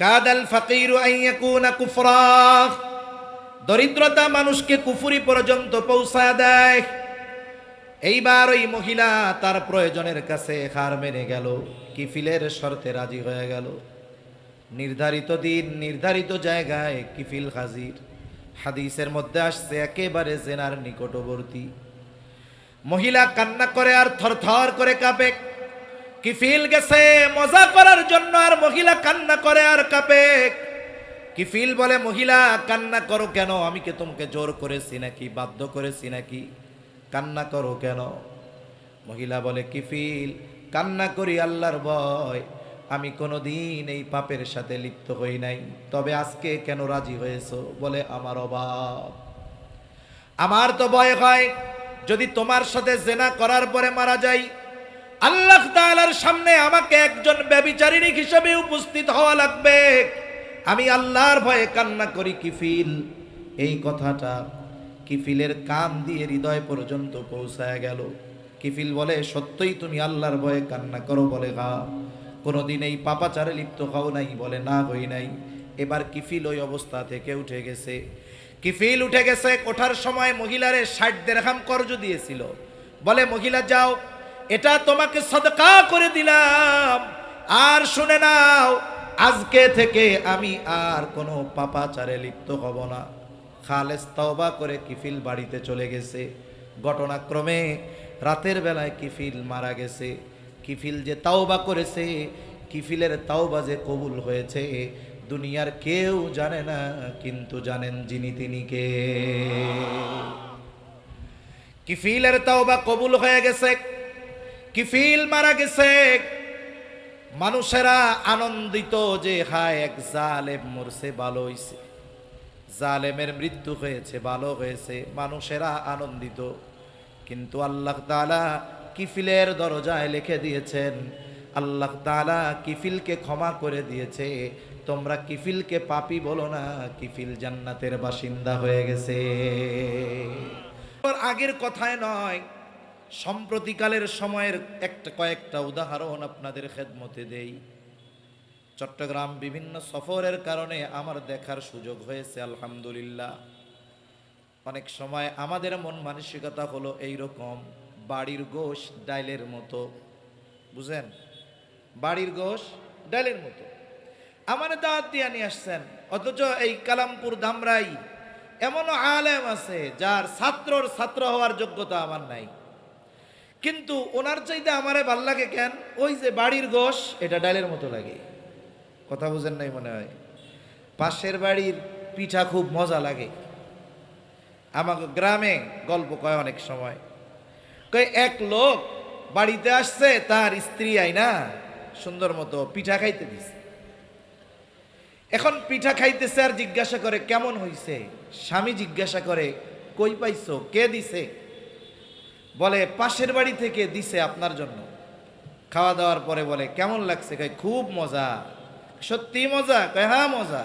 কাদাল ফাকিরু আন ইয়াকুনা কুফরা, দরিদ্রতা মানুষকে কুফরি পর্যন্ত পৌঁছায় দেয়। এইবার ওই মহিলা তার প্রয়োজনের কাছে হার মেনে গেল, কিফিলের শর্তে রাজি হয়ে গেল। নির্ধারিত দিন নির্ধারিত জায়গায় কিফিল হাজির। হাদিসের মধ্যে আসছে একেবারে জেনার নিকটবর্তী। মহিলা কান্না করে আর থরথর করে কাঁপে। কিফিল গেছে মজা করার জন্য, আর মহিলা কান্না করে আর কাঁপে। কিফিল বলে, মহিলা কান্না করো কেন? আমি কি তোমাকে জোর করেছি নাকি, বাধ্য করেছি নাকি? কান্না করো কেন? মহিলা বলে, কিফিল কান্না করি আল্লাহর ভয়, আমি কোনোদিন এই পাপের সাথে লিপ্ত হই নাই, তবে আজকে কেন রাজি হয়েছো? বলে, আমার অভাব, আমার তো ভয় হয় যদি তোমার সাথে জেনা করার পরে মারা যাই, আল্লাহ তাআলার সামনে আমাকে একজন ব্যভিচারিণী হিসেবে উপস্থিত হওয়া লাগবে, আমি আল্লাহর ভয়ে কান্না করি। কিফিল এই কথাটা কিফিলের কান দিয়ে হৃদয় পর্যন্ত পৌঁছায় গেল। কিফিল বলে, সত্যই তুমি আল্লাহর ভয়ে কান্না করো? বলে, হ্যাঁ। কোনোদিন এই পাপাচারে লিপ্ত হও নাই? বলে, না, হই নাই। এবার কিফিল ওই অবস্থা থেকে উঠে গেছে। কিফিল উঠে গেছে, ওঠার সময় মহিলারে 60 দিরহাম কর্জ দিয়েছিল। বলে, মহিলা যাও, এটা তোমাকে সদকা করে দিলাম, আর শুনে নাও, আজকে থেকে আমি আর কোনো পাপাচারে লিপ্ত হব না। খালেস তওবা করে কিফিল বাড়িতে চলে গেছে। ঘটনাক্রমে রাতের বেলায় কিফিল মারা গেছে। কিফিল যে তাওবা করেছে, কিফিলের তাওবা যে কবুল হয়েছে, দুনিয়ার কেউ জানে না, কিন্তু জানেন যিনি তিনি কে। কিফিলের তাওবা কবুল হয়ে গেছে, কিফিল মারা গেছে। মানুষেরা আনন্দিত যে হায় এক জালেম মরছে, ভালো হয়েছে, জালেমের মৃত্যু হয়েছে, ভালো হয়েছে, মানুষেরা আনন্দিত। কিন্তু আল্লাহ তাআলা কিফিলের দরজায় লিখে দিয়েছেন, আল্লাহ তাআলা কিফিলকে ক্ষমা করে দিয়েছে। তোমরা কিফিলকে পাপী বলো না, কিফিল জান্নাতের বাসিন্দা হয়ে গেছে। আগের কথায় নয়, সম্প্রতিকালের সময়ের কয়েকটা উদাহরণ আপনাদের খেদমতে দেই। চট্টগ্রাম বিভিন্ন সফরের কারণে আমার দেখার সুযোগ হয়েছে, আলহামদুলিল্লাহ। অনেক সময় আমাদের মন মানসিকতা হলো এইরকম, বাড়ির গোশ ডাইলের মতো, বুঝেন? বাড়ির গোশ ডাইলের মতো। আমার দাওয়াত দিয়ে নিয়ে আসছেন, অথচ এই কালামপুর ধামরাই এমনও আলেম আছে যার ছাত্র হওয়ার যোগ্যতা আমার নাই, কিন্তু ওনার চাইতে আমারে ভাল লাগে কেন? ওই যে বাড়ির গোশ, এটা ডাইলের মতো লাগে। কথা বুঝেন নাই মনে হয়? পাশের বাড়ির পিঠা খুব মজা লাগে। আমাকে গ্রামে গল্প কয় অনেক সময়, কয় এক লোক বাড়িতে আসছে, তার স্ত্রী আইনা সুন্দর মতো পিঠা খাইতে দিছে। এখন পিঠা খাইতেছে আর জিজ্ঞাসা করে কেমন হইছে। স্বামী জিজ্ঞাসা করে, কই পাইছো, কে দিছে? বলে, পাশের বাড়ি থেকে দিছে আপনার জন্য। খাওয়া দাওয়ার পরে বলে, কেমন লাগছে? কয়, খুব মজা। সত্যি মজা? কয়, হ্যাঁ মজা।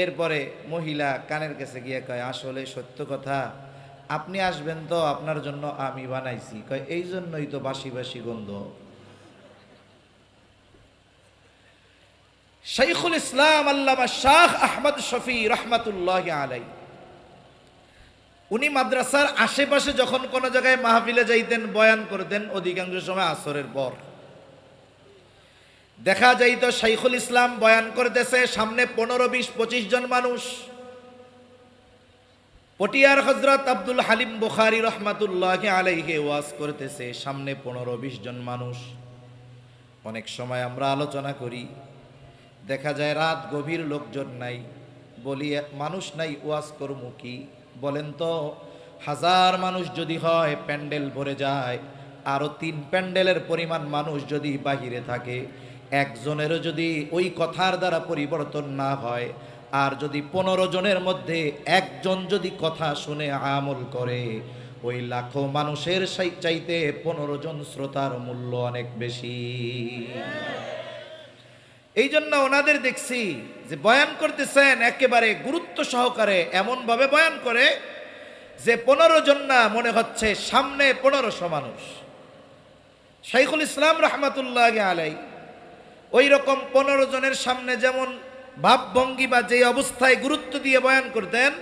এরপরে মহিলা কানের কাছে গিয়ে কয়, আসলে সত্য কথা, আপনি আসবেন তো, আপনার জন্য আমি বানাইছি। কয়, এই জন্যই তো বাসি বাসি গন্ধ। শাইখুল ইসলাম আল্লামা শাহ আহমদ শফি রহমাতুল্লাহি আলাইহি, উনি মাদ্রাসার আশেপাশে যখন কোনো জায়গায় মাহফিলে যাইতেন, বয়ান করতেন, অধিকাংশ সময় আসরের পর দেখা যাইত শাইখুল ইসলাম বয়ান করতেছে, সামনে 15, 20, 25 জন মানুষ। পটিয়ার হযরত আব্দুল হালিম বুখারী রহমাতুল্লাহি আলাইহি ওয়াজ করতেছে, সামনে 15, 20 জন মানুষ। অনেক সময় আমরা আলোচনা করি, দেখা যায় রাত গভীর, লোকজন নাই, বলি মানুষ নাই, ওয়াজ করবো কি? বলেন তো, 1000 মানুষ যদি হয়, প্যান্ডেল ভরে যায়। আরো 3 প্যান্ডেলের পরিমাণ মানুষ যদি বাহিরে থাকে, একজনেরও যদি ওই কথার দ্বারা পরিবর্তন না হয়, আর যদি 15 জনের মধ্যে একজন যদি কথা শুনে আমল করে, ওই লাখো মানুষের চাইতে 15 জন শ্রোতার মূল্য অনেক বেশি। এই জন্য ওনাদের দেখছি যে বয়ান করতেছেন একেবারে গুরুত্ব সহকারে, এমন ভাবে বয়ান করে যে 15 জন না, মনে হচ্ছে সামনে 1500 মানুষ। শাইখুল ইসলাম রহমাতুল্লাহি আলাইহি ওই রকম 15 জনের সামনে যেমন ভাবভঙ্গি বা যে অবস্থায় গুরুত্ব দিয়ে বয়ান করতেন,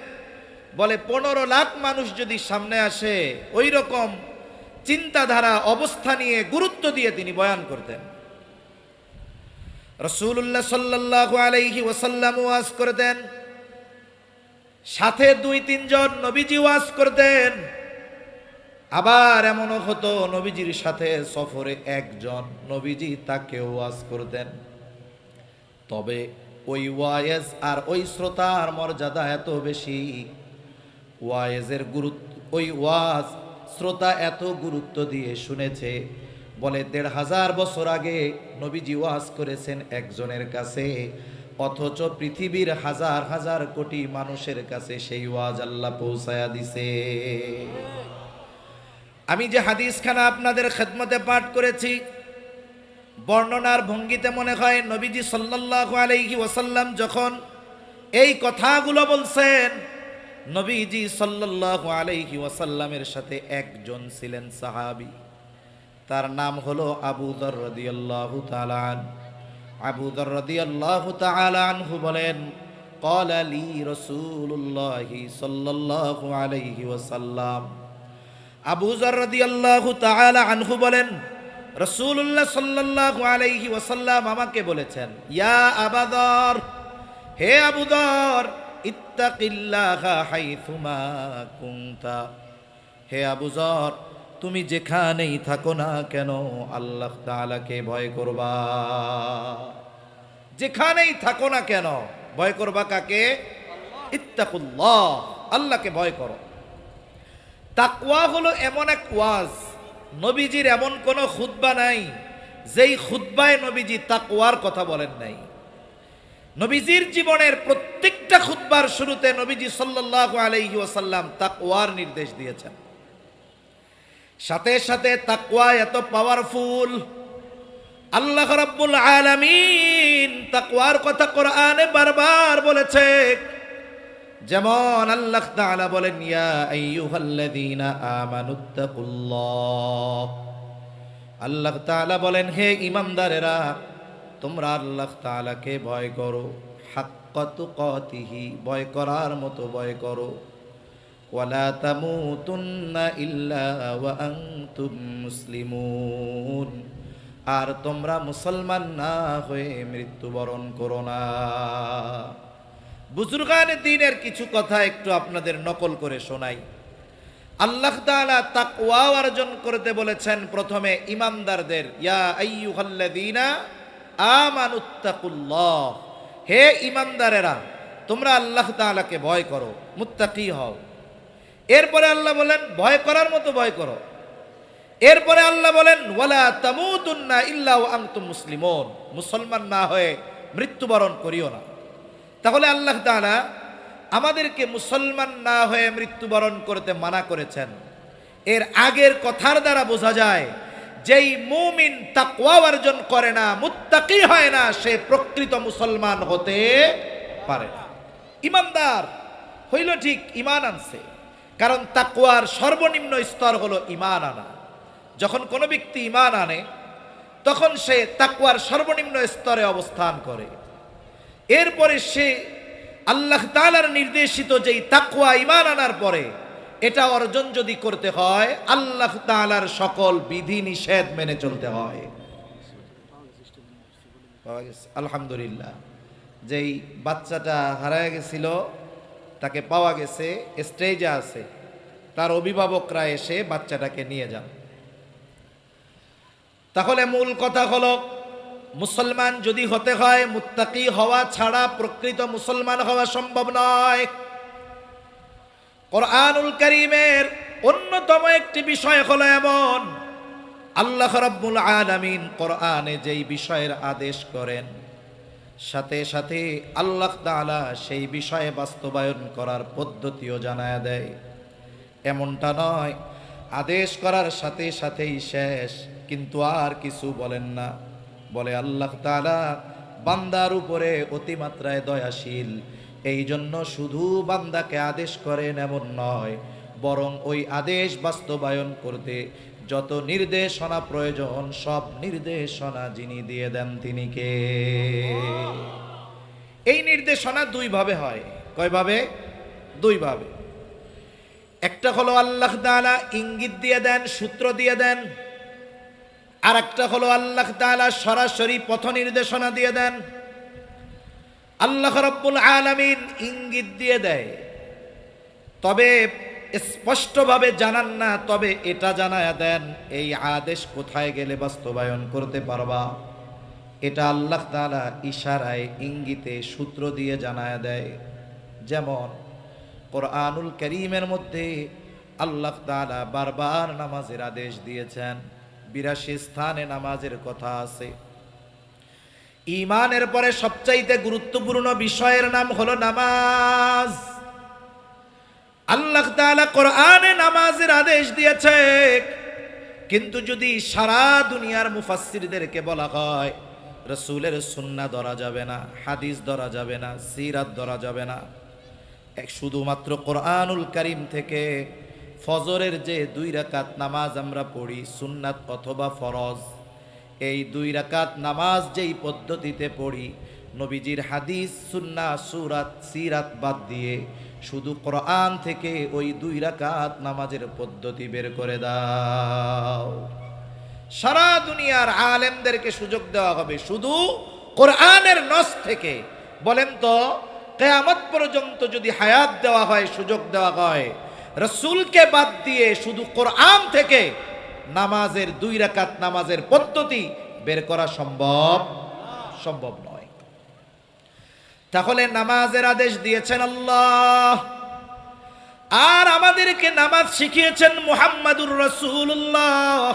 বলে 15 লাখ মানুষ যদি সামনে আসে ওই রকম চিন্তাধারা অবস্থা নিয়ে গুরুত্ব দিয়ে তিনি বয়ান করতেন। রাসূলুল্লাহ সাল্লাল্লাহু আলাইহি ওয়াসাল্লাম ওয়াজ করতেন, সাথে 2-3 জন নবীজি ওয়াজ করতেন। আবার এমনও হতো নবীজির সাথে সফরে একজন নবীজি তাকে ওয়াজ করতেন। তবে ওই ওয়াজ আর ওই শ্রোতার মর্যাদা এত বেশি, ওয়াজের গুরুত্ব, ওই ওয়াজ শ্রোতা এত গুরুত্ব দিয়ে শুনেছে, বলে 1500 বছর আগে নবীজি ওয়াজ করেছেন একজনের কাছে, অথচ পৃথিবীর হাজার হাজার কোটি মানুষের কাছে সেই ওয়াজ আল্লাহ পৌঁছায়া দিছে। আমি যে হাদিসখানা আপনাদের খেদমতে পাঠ করেছি, বর্ণনার ভঙ্গিতে মনে হয় নবীজি সাল্লাল্লাহু আলাইহি ওয়াসাল্লাম যখন এই কথাগুলো বলছেন, নবীজি সাল্লাল্লাহু আলাইহি ওয়াসাল্লামের সাথে একজন ছিলেন সাহাবী, তার নাম হলো আবু যর রাদিয়াল্লাহু তাআলা আনহু। আবু যর রাদিয়াল্লাহু তাআলা আনহু বলেন, ক্বালা লি রাসূলুল্লাহি সাল্লাল্লাহু আলাইহি ওয়াসাল্লাম। আবু যর রাদিয়াল্লাহু তাআলা আনহু বলেন, রাসূলুল্লাহ সাল্লাল্লাহু আলাইহি ওয়াসাল্লাম আমাকে বলেছেন, ইয়া আবু যর, হে আবু যর, ইত্তাকিল্লাহা হাইথুমা কুনতা, হে আবু যর, তুমি যেখানেই থাকো না কেন আল্লাহ তাআলাকে ভয় করবা। যেখানেই থাকো না কেন ভয় করবা কাকে? ইত্তাকুল্লাহ, আল্লাহকে ভয় করো। তাকওয়া হলো এমন এক ওয়াজ, নবীজির এমন কোন খুতবা নাই যেই খুতবায় নবীজি তাকওয়ার কথা বলেন নাই। নবীজির জীবনের প্রত্যেকটা খুতবার শুরুতে নবীজি সাল্লাল্লাহু আলাইহি ওয়াসাল্লাম তাকওয়ার নির্দেশ দিয়েছেন। সাথে সাথে তাকওয়া এত পাওয়ারফুল, আল্লাহ রাব্বুল আলামিন তাকওয়ার কথা কোরআনে বারবার বলেছে। যেমন আল্লাহ তাআলা বলেন, ইয়া আইয়ুহাল্লাযীনা আমানুত্তাকুল্লাহ, আল্লাহ তাআলা বলেন, হে ঈমানদারেরা, তোমরা আল্লাহ তাআলাকে ভয় করো, হাক্কা তুকাতিহি, ভয় করার মতো ভয় করো, ওয়ালা তামুতুন্না ইল্লা ওয়া আনতুম মুসলিমুন, আর তোমরা মুসলমান না হয়ে মৃত্যুবরণ করো না। বুজুর্গানে দ্বীনের কিছু কথা একটু আপনাদের নকল করে শোনাই। আল্লাহ তাআলা তাকওয়া অর্জন করতে বলেছেন প্রথমে ঈমানদারদের, ইয়া আইয়ুহাল্লাযীনা আমানুত্তাকুল্লাহ, হে ঈমানদারেরা, তোমরা আল্লাহ তাআলাকে ভয় করো, মুত্তাকি হও। এরপরে আল্লাহ বলেন ভয় করার মতো ভয় করো। এরপরে আল্লাহ বলেন, ওয়ালা তামুতুন্না ইল্লা ওয়া আনতুম মুসলিমুন, মুসলমান না হয়ে মৃত্যুবরণ করিও না। তাহলে আল্লাহ তাআলা আমাদেরকে মুসলমান না হয়ে মৃত্যুবরণ করতে মানা করেছেন। এর আগের কথার দ্বারা বোঝা যায়, যেই মুমিন তাকওয়া অর্জন করে না, মুত্তাকি হয় না, সে প্রকৃত মুসলমান হতে পারে না। ঈমানদার হইল ঠিক, ঈমান আনছে, কারণ তাকওয়ার সর্বনিম্ন স্তর হলো ঈমান আনা। যখন কোনো ব্যক্তি ঈমান আনে তখন সে তাকওয়ার সর্বনিম্ন স্তরে অবস্থান করে। এরপরে সে আল্লাহ তাআলার নির্দেশিত যেই তাকওয়া ঈমান আনার পরে এটা অর্জন যদি করতে হয়, আল্লাহ তাআলার সকল বিধি নিষেধ মেনে চলতে হয়। আলহামদুলিল্লাহ, যেই বাচ্চাটা হারায় গেছিল তাকে পাওয়া গেছে, স্টেজে আছে, তার অভিভাবকরা এসে বাচ্চাটাকে নিয়ে যান। তাহলে মূল কথা হলো, মুসলমান যদি হতে হয়, মুত্তাকি হওয়া ছাড়া প্রকৃত মুসলমান হওয়া সম্ভব নয়। কোরআনুল কারীমের অন্যতম একটি বিষয় হলো এমন, আল্লাহ রাব্বুল আলামিন কোরআনে যেই বিষয়ের আদেশ করেন, সাথে সাথে আল্লাহ তাআলা সেই বিষয়ে বাস্তবায়ন করার পদ্ধতিও জানায় দেয়। এমনটা নয় আদেশ করার সাথে সাথেই শেষ, কিন্তু আর কিছু বলেন না। বলে আল্লাহ তাআলা বান্দার উপরে অতিমাত্রায় দয়াশীল, এই জন্য শুধু বান্দাকে আদেশ করেন এমন নয়, বরং ওই আদেশ বাস্তবায়ন করতে যত নির্দেশনা প্রয়োজন সব নির্দেশনা যিনি দিয়ে দেন তিনি কে? এই নির্দেশনা দুই ভাবে হয়। কয়ভাবে? দুই ভাবে। একটা হলো আল্লাহ তাআলা ইঙ্গিত দিয়ে দেন, সূত্র দিয়ে দেন। আর একটা হলো আল্লাহ তাআলা সরাসরি পথ নির্দেশনা দিয়ে দেন। আল্লাহ রাব্বুল আলামিন ইঙ্গিত দিয়ে দেয়, তবে স্পষ্টভাবে জানান না, তবে এটা জানায়া দেন এই আদেশ কোথায় গেলে বাস্তবায়ন করতে পারবা। এটা আল্লাহ তাআলা ইশারায়, ইঙ্গিতে, সূত্র দিয়ে জানায়া দেয়। যেমন কোরআনুল কারীমের মধ্যে আল্লাহ তাআলা বারবার নামাজের আদেশ দিয়েছেন। ৮২ স্থানে নামাজের কথা আছে। ঈমানের পরে সবচাইতে গুরুত্বপূর্ণ বিষয়ের নাম হলো নামাজ। আল্লাহ তাআলা কোরআনে নামাজের আদেশ দিয়েছে, কিন্তু যদি সারা দুনিয়ার মুফাসসিরদেরকে বলা হয় রাসূলের সুন্নাহ ধরা যাবে না, হাদিস ধরা যাবে না, সিরাত ধরা যাবে না, শুধুমাত্র কোরআনুল কারীম থেকে ফজরের যে 2 রাকাত নামাজ আমরা পড়ি সুন্নাত অথবা ফরজ, এই 2 রাকাত নামাজ যেই পদ্ধতিতে পড়ি, নবীজির হাদিস, সুন্নাহ, সূরাত, সিরাত বাদ দিয়ে শুধু কোরআন থেকে ওই 2 রাকাত নামাজের পদ্ধতি বের করে দাও। সারা দুনিয়ার আলেমদেরকে সুযোগ দেওয়া হবে শুধু কোরআনের নস থেকে। বলেন তো, কিয়ামত পর্যন্ত যদি হায়াত দেওয়া হয়, সুযোগ দেওয়া হয়, রাসূলকে বাদ দিয়ে শুধু কোরআন থেকে নামাজের 2 রাকাত নামাজের পদ্ধতি বের করা সম্ভব নয়। তাহলে নামাজের আদেশ দিয়েছেন আল্লাহ, আর আমাদেরকে নামাজ শিখিয়েছেন মুহাম্মাদুর রাসূলুল্লাহ।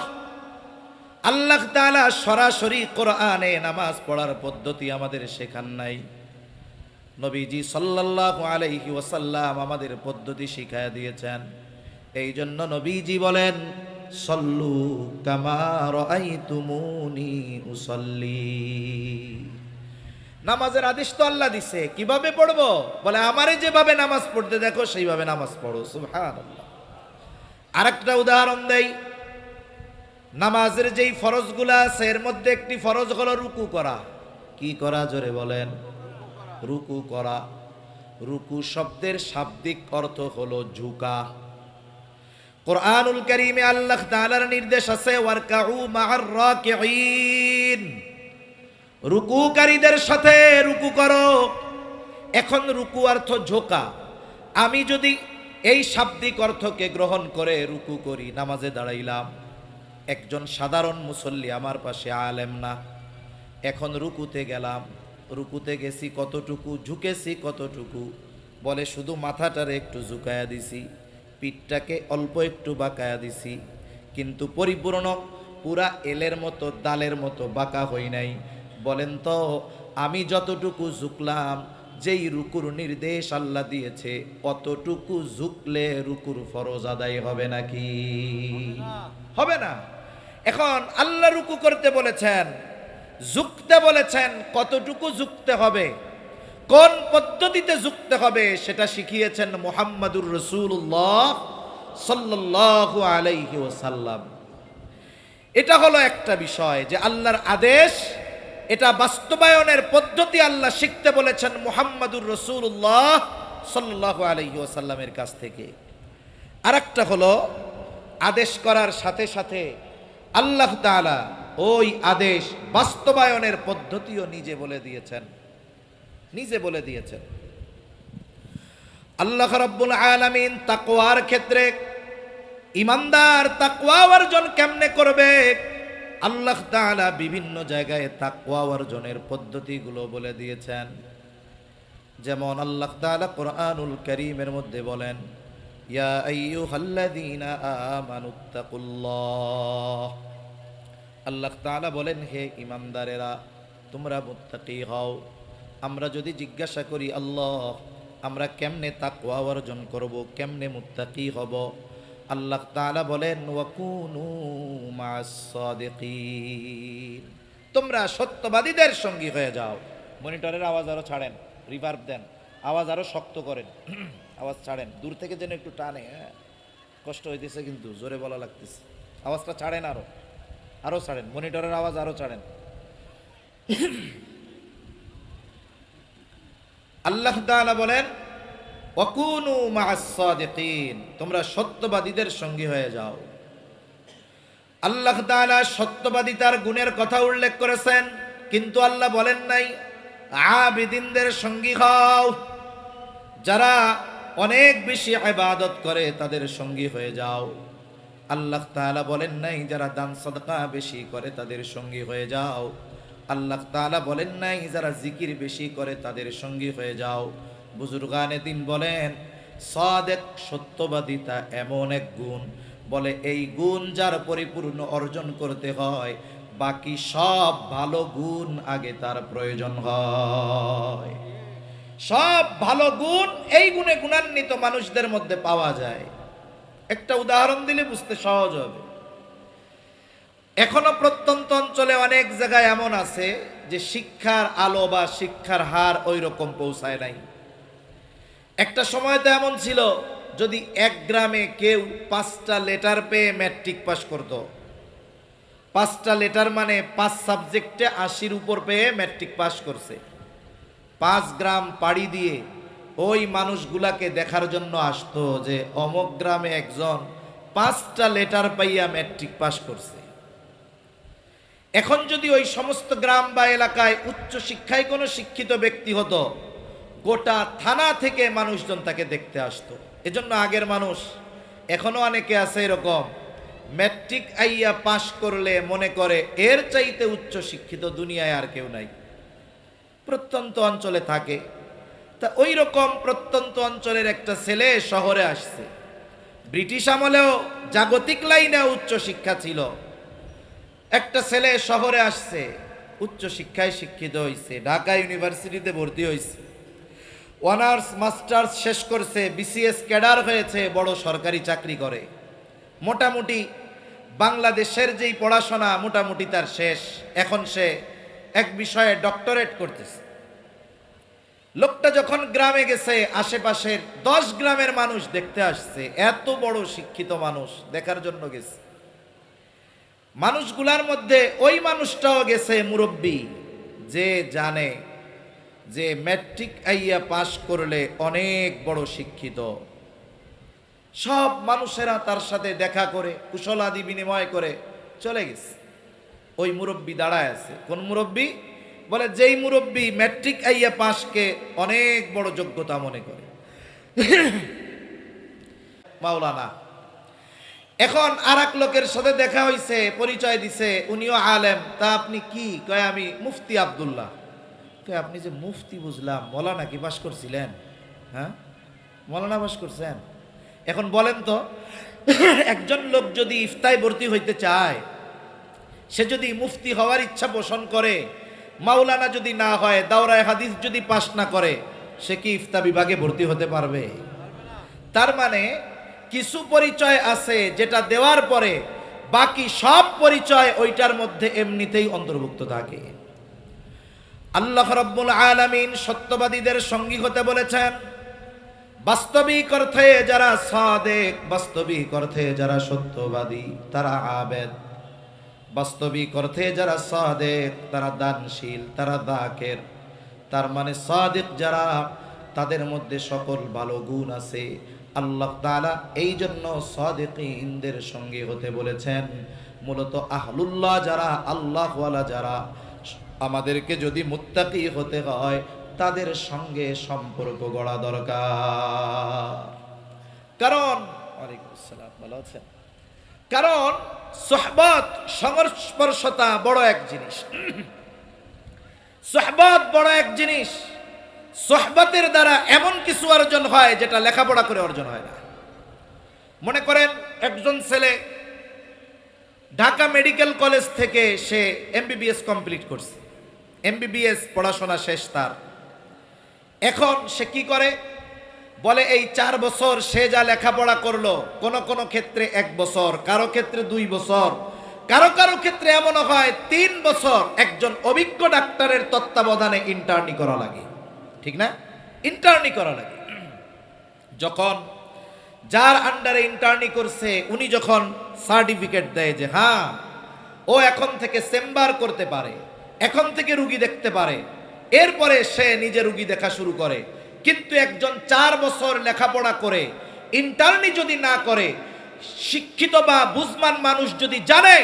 আল্লাহ তাআলা সরাসরি কোরআনে নামাজ পড়ার পদ্ধতি আমাদের শেখান নাই। নবীজি সাল্লাল্লাহু আলাইহি ওয়াসাল্লাম আমাদের পদ্ধতি শিখায়া দিয়েছেন। এই জন্য নবীজি বলেন, সল্লু কামা রাআইতুমুনি উসাল্লি। নামাজের আদেশ তো আল্লাহ দিছে, কিভাবে পড়বো? বলে আমারে যেভাবে নামাজ পড়তে দেখো সেইভাবে নামাজ পড়ো। সুবহানাল্লাহ। আরেকটা উদাহরণ দেই। নামাজের যেই ফরজগুলো আছে এর মধ্যে একটি ফরজ হলো রুকু করা। কি করা? জোরে বলেন। রুকু করা। রুকু শব্দের শাব্দিক অর্থ হলো ঝুঁকা। কোরআনুল কারীমে আল্লাহ তাআলার নির্দেশ আছে, ওয়ারকাউ মা'আর রাকিঈন, রুকুকারীদের সাথে রুকু করো। এখন রুকু অর্থ ঝোঁকা। আমি যদি এই শাব্দিক অর্থকে গ্রহণ করে রুকু করি, নামাজে দাঁড়াইলাম, একজন সাধারণ মুসল্লি আমার পাশে, আলেম না, এখন রুকুতে গেলাম, রুকুতে গেছি কতটুকু, ঝুঁকেছি কতটুকু? বলে শুধু মাথাটারে একটু ঝুঁকায়া দিছি, পিঠটাকে অল্প একটু বাঁকায়া দিছি, কিন্তু পরিপূর্ণ পুরা এলের মতো, দালের মতো বাঁকা হই নাই। বলেন তো, আমি যতটুকু ঝুঁকলাম, যেই রুকুর নির্দেশ আল্লাহ দিয়েছে, অতটুকু ঝুঁকলে রুকুর ফরজ আদায় হবে নাকি? হবে না। এখন আল্লাহ রুকু করতে বলেছেন, ঝুঁকতে বলেছেন, কতটুকু ঝুঁকতে হবে, কোন পদ্ধতিতে ঝুঁকতে হবে সেটা শিখিয়েছেন মুহাম্মাদুর রাসূলুল্লাহ সাল্লাল্লাহু আলাইহি ওয়াসাল্লাম। এটা হলো একটা বিষয় যে আল্লাহর আদেশ, এটা বাস্তবায়নের পদ্ধতি আল্লাহ শিখতে বলেছেন মুহাম্মাদুর রাসূলুল্লাহ সাল্লাল্লাহু আলাইহি ওয়াসাল্লামের কাছ থেকে। আরেকটা হলো আদেশ করার সাথে সাথে আল্লাহ তাআলা ওই আদেশ বাস্তবায়নের পদ্ধতিও নিজে বলে দিয়েছেন। আল্লাহ রাব্বুল আলামিন তাকওয়ার ক্ষেত্রে ঈমানদার তাকওয়া অর্জন কেমনে করবে, আল্লাহ তাআলা বিভিন্ন জায়গায় তাকওয়া অর্জনের পদ্ধতিগুলো বলে দিয়েছেন। যেমন আল্লাহ তাআলা কোরআনুল কারীমের মধ্যে বলেন, ইয়া আইয়ুহাল্লাযীনা আমানুত্তাকুল্লাহ। আল্লাহ তাআলা বলেন, হে ঈমানদারেরা, তোমরা মুত্তাকি হও। আমরা যদি জিজ্ঞাসা করি, আল্লাহ আমরা কেমনে তাকওয়া অর্জন করব, কেমনে মুত্তাকি হব, আল্লাহ তাআলা বলেন, ওয়াকুনু মা'আস সাদিকিন, তোমরা সত্যবাদীদের সঙ্গী হয়ে যাও। মনিটরের আওয়াজ আরো ছাড়েন, রিভার্ব দেন, আওয়াজ আরো শক্ত করেন, আওয়াজ ছাড়েন, দূর থেকে যেন একটু টানে। কষ্ট হইতেছে কিন্তু, জোরে বলা লাগতেছে। আওয়াজটা ছাড়েন, আরো ছাড়েন, মনিটরের আওয়াজ আরো ছাড়েন। আল্লাহ তাআলা বলেন ওয়াকুনু মা'আস সাদিকিন, তোমরা সত্যবাদীদের সঙ্গী হয়ে যাও। আল্লাহ তাআলা সত্যবাদিতার গুণের কথা উল্লেখ করেছেন, কিন্তু আল্লাহ বলেন নাই আবিদিনদের সঙ্গী হও, যারা অনেক বেশি ইবাদত করে তাদের সঙ্গী হয়ে যাও। আল্লাহ তাআলা বলেন নাই যারা দান সাদকা বেশি করে তাদের সঙ্গী হয়ে যাও। আল্লাহ তাআলা বলেন নাই যারা জিকির বেশি করে তাদের সঙ্গী হয়ে যাও। বুজুর্গানে দিন বলেন সাদেক, সত্যবাদিতা এমন এক গুণ, বলে এই গুণ যার পরিপূর্ণ অর্জন করতে হয় বাকি সব ভালো গুণ আগে তার প্রয়োজন হয়। সব ভালো গুণ এই গুণে গুণান্বিত মানুষদের মধ্যে পাওয়া যায়। একটা উদাহরণ দিলে বুঝতে সহজ হবে। এখনো প্রত্যন্ত অঞ্চলে অনেক জায়গায় এমন আছে যে শিক্ষার আলো বা শিক্ষার হার ওই রকম পৌঁছায় নাই। একটা সময় তো এমন ছিল, যদি এক গ্রামে কেউ 5টা লেটার পেয়ে ম্যাট্রিক পাস করত, 5টা লেটার মানে 5 সাবজেক্টে 80-র উপর পেয়ে ম্যাট্রিক পাস করছে, 5 গ্রাম পাড়ি দিয়ে ওই মানুষগুলাকে দেখার জন্য আসতো যে অমুক গ্রামে একজন 5টা লেটার পাইয়া ম্যাট্রিক পাস করছে। এখন যদি ওই সমস্ত গ্রাম বা এলাকায় উচ্চ শিক্ষায় কোনো শিক্ষিত ব্যক্তি হতো, গোটা থানা থেকে মানুষজন তাকে দেখতে আসতো। এজন্য আগের মানুষ, এখনো অনেকে আছে এরকম, ম্যাট্রিক আইয়া পাশ করলে মনে করে এর চাইতে উচ্চ শিক্ষিত দুনিয়ায় আর কেউ নাই। প্রত্যন্ত অঞ্চলে থাকে। তা ওই রকম প্রত্যন্ত অঞ্চলের একটা ছেলে শহরে আসছে। ব্রিটিশ আমলেও জাগতিক লাইনে উচ্চ শিক্ষা ছিল। একটা ছেলে শহরে আসছে, উচ্চ শিক্ষায় শিক্ষিত হয়েছে, ঢাকা ইউনিভার্সিটিতে ভর্তি হয়েছে, অনার্স মাস্টার্স শেষ করছে, বিসিএস ক্যাডার হয়েছে, বড় সরকারি চাকরি করে। মোটামুটি বাংলাদেশের যেই পড়াশোনা মোটামুটি তার শেষ। এখন সে এক বিষয়ে ডক্টরেট করতেছে। লোকটা যখন গ্রামে গেছে, আশেপাশের 10 গ্রামের মানুষ দেখতে আসছে, এত বড় শিক্ষিত মানুষ দেখার জন্য গেছে। মানুষগুলার মধ্যে ওই মানুষটাও গেছে মুরব্বী, যে জানে যে ম্যাট্রিক আইয়া পাশ করলে অনেক বড় শিক্ষিত। সব মানুষেরা তার সাথে দেখা করে কুশলাদি বিনিময় করে চলে গেছে। ওই মুরব্বী দাঁড়ায় আছে। কোন মুরব্বী? বলে যেই মুরব্বী ম্যাট্রিক আইয়া পাশকে অনেক বড় যোগ্যতা মনে করে, মাওলানা। এখন আর এক লোকের সাথে দেখা হয়েছে, পরিচয় দিছে, উনিও আলেম। তা আপনি কি? কয় আমি মুফতি আব্দুল্লাহ। কয় আপনি যে মুফতি বুঝলাম, মৌলানা কি পাস করছিলেন? হ্যাঁ, মৌলানা পাস করছেন। এখন বলেন তো, একজন লোক যদি ইফতায় ভর্তি হইতে চায়, সে যদি মুফতি হওয়ার ইচ্ছা পোষণ করে, মাওলানা যদি না হয়, দাওরায়ে হাদিস যদি পাস না করে, সে কি ইফতা বিভাগে ভর্তি হতে পারবে? তার মানে কিছু পরিচয় আছে যেটা দেওয়ার পরে বাকি সব পরিচয় ওইটার মধ্যে এমনিতেই অন্তর্ভুক্ত থাকে। আল্লাহ রাব্বুল আলামিন সত্যবাদীদের সঙ্গী হতে বলেছেন। বাস্তবিক অর্থে যারা সাদেক, বাস্তবিক অর্থে যারা সত্যবাদী তারা আবেদ, বাস্তবিক অর্থে যারা সাদেক তারা দানশীল, তারা যাকির। তার মানে সাদেক যারা, তাদের মধ্যে সকল ভালো গুণ আছে। আল্লাহ তাআলা এই জন্য সাদিকিনদের সঙ্গে হতে বলেছেন। মূলত আহলুল্লাহ যারা, আল্লাহওয়ালা যারা, আমাদেরকে যদি মুত্তাকি হতে হয় তাদের সঙ্গে সম্পর্ক গড়া দরকার। কারণ ওয়ালাইকুম আসসালাম, ভালো আছেন? কারণ সোহবত, সংস্পর্শতা বড় এক জিনিস। সোহবত বড় এক জিনিস। সোহবতের দ্বারা এমন কিছু অর্জন হয় যেটা লেখাপড়া করে অর্জন হয় না। মনে করেন একজন ছেলে ঢাকা মেডিকেল কলেজ থেকে সে এমবিবিএস কমপ্লিট করছে, এমবিবিএস পড়াশোনা শেষ তার। এখন সে কি করে? বলে এই 4 বছর সে যা লেখাপড়া করলো, কোন কোন ক্ষেত্রে 1 বছর, কারো ক্ষেত্রে 2 বছর, কারো কারো ক্ষেত্রে এমন হয় 3 বছর একজন অভিজ্ঞ ডাক্তারের তত্ত্বাবধানে ইন্টার্নি করা লাগে। ঠিক না? ইন্টার্নি করা লাগে। যখন যার আন্ডারে ইন্টার্নি করছে উনি যখন সার্টিফিকেট দেয় যে হ্যাঁ ও এখন থেকে চেম্বার করতে পারে, এখন থেকে রুগী দেখতে পারে, এরপরে সে নিজে রুগী দেখা শুরু করে। কিন্তু একজন 4 বছর লেখাপড়া করে ইন্টার্নি যদি না করে, শিক্ষিত বা বুঝমান মানুষ যদি জানে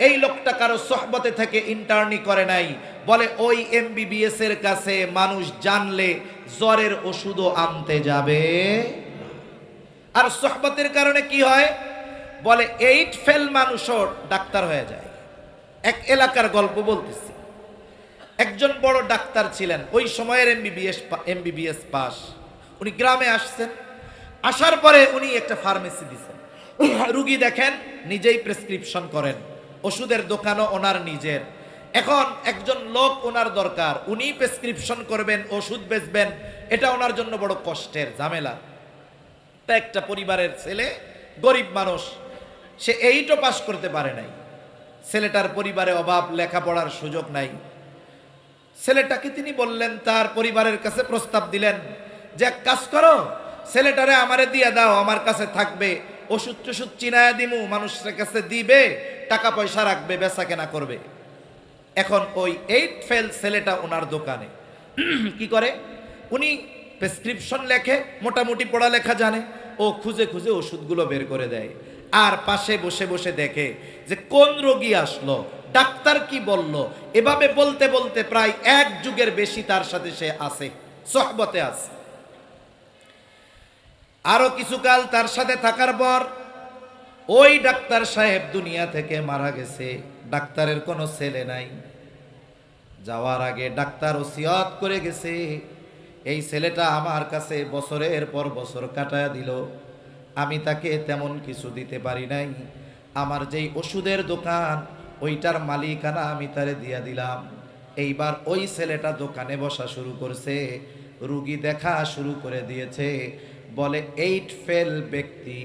এই লোকটা কারো সোহবতে থেকে ইন্টার্নি করে নাই, বলে ওই এমবিবিএস এর কাছে মানুষ জানলে জ্বরের ওষুধও আনতে যাবে। আর সোহবতের কারণে কি হয়, বলে 8 ফেল মানুষও ডাক্তার হয়ে যায়। এক এলাকার গল্প বলতেছি। একজন বড় ডাক্তার ছিলেন, ওই সময়ের এমবিবিএস পাস। উনি গ্রামে আসছেন, আসার পরে উনি একটা ফার্মেসি দিচ্ছেন, রুগী দেখেন, নিজেই প্রেসক্রিপশন করেন, ওষুধের দোকানও ওনার নিজের। এখন একজন লোক ওনার দরকার, উনি প্রেসক্রিপশন করবেন, ওষুধ বেচবেন, এটা ওনার জন্য বড় কষ্টের ঝামেলা। তা একটা পরিবারের ছেলে, গরিব মানুষ, সে 8ও পাস করতে পারে নাই। ছেলেটার পরিবারে অভাব, লেখাপড়ার সুযোগ নাই। ছেলেটাকে তিনি বললেন, তার পরিবারের কাছে প্রস্তাব দিলেন যে এক কাজ করো, ছেলেটারে আমারে দিয়ে দাও, আমার কাছে থাকবে, ওষুধ টষুধ চিনায়া দিমু, মানুষের কাছে দিবে, টাকা পয়সা রাখবে, বেচা কেনা করবে। এখন ওই 8 ফেল ছেলেটা ওনার দোকানে কি করে, উনি প্রেসক্রিপশন লেখে, মোটামুটি পড়ালেখা জানে, ও খুঁজে খুঁজে ওষুধগুলো বের করে দেয়। আর পাশে বসে বসে দেখে যে কোন রোগী আসলো, ডাক্তার কি বলল, এভাবে বলতে বলতে প্রায় 1 যুগের বেশি তার সাথে সে আছে, সোহবতে আছে। আরো কিছুকাল তার সাথে থাকার পর ওই ডাক্তার সাহেব দুনিয়া থেকে মারা গেছে। ডাক্তারের কোনো ছেলে নাই। যাওয়ার আগে ডাক্তার ওসিয়ত করে গেছে, এই ছেলেটা আমার কাছে বছরের পর বছর কাটায় দিল, আমি তাকে তেমন কিছু দিতে পারি নাই। আমার যেই ওষুধের দোকান, ওইটার মালিকানা আমি তারে দিয়া দিলাম। এইবার ওই ছেলেটা দোকানে বসা শুরু করছে, রুগী দেখা শুরু করে দিয়েছে। বলে 8 ফেল ব্যক্তি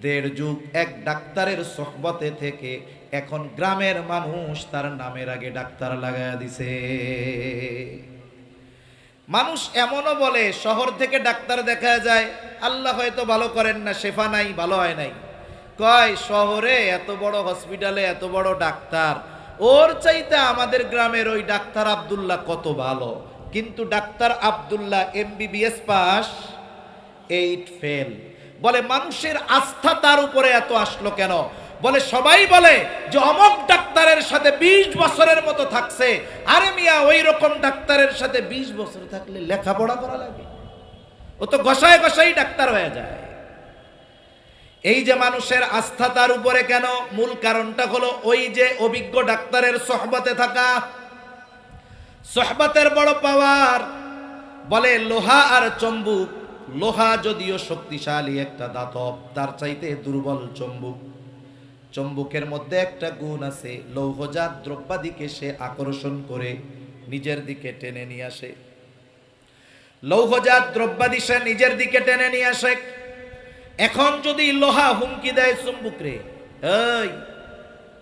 1.5 যুগ এক ডাক্তারের সোহবতে থেকে এখন গ্রামের মানুষ তার নামের আগে ডাক্তার লাগায়া দিছে। মানুষ এমনও বলে, শহর থেকে ডাক্তার দেখা যায়, আল্লাহ হয়তো ভালো করেন না, শেফা নাই, ভালো হয় নাই। কয় শহরে এত বড় হসপিটালে এত বড় ডাক্তার, ওর চাইতে আমাদের গ্রামের ওই ডাক্তার আব্দুল্লাহ কত ভালো। কিন্তু doctor Abdullah MBBS pass, 8 fail. বলে মানুষের আস্থা তার উপরে এত আসলো কেন? বলে সবাই বলে যে অমক ডাক্তারের সাথে 20 বছরের মতো থাকছে। আরে মিয়া, ওই রকম ডাক্তারের সাথে 20 বছর থাকলে লেখাপড়া করা লাগে? ও তো গসায় গসাই ডাক্তার হয়ে যায়। এই যে মানুষের আস্থা তার উপরে কেন, মূল কারণটা হলো ওই যে অভিজ্ঞ ডাক্তারের সোহবতে থাকা। সোহবতের বড় পাওয়ার। বলে লোহা আর চম্বুক, লোহা যদিও শক্তিশালী একটা ধাতব, তার চাইতে দুর্বল চম্বুক। চম্বুকের মধ্যে একটা গুণ আছে, লৌহজাত দ্রব্যাদিকে সে আকর্ষণ করে নিজের দিকে টেনে নিয়ে আসে। লৌহজাত দ্রব্যাদি সে নিজের দিকে টেনে নিয়ে আসে। এখন যদি লোহা হুমকি দেয় চুম্বুক রে, এই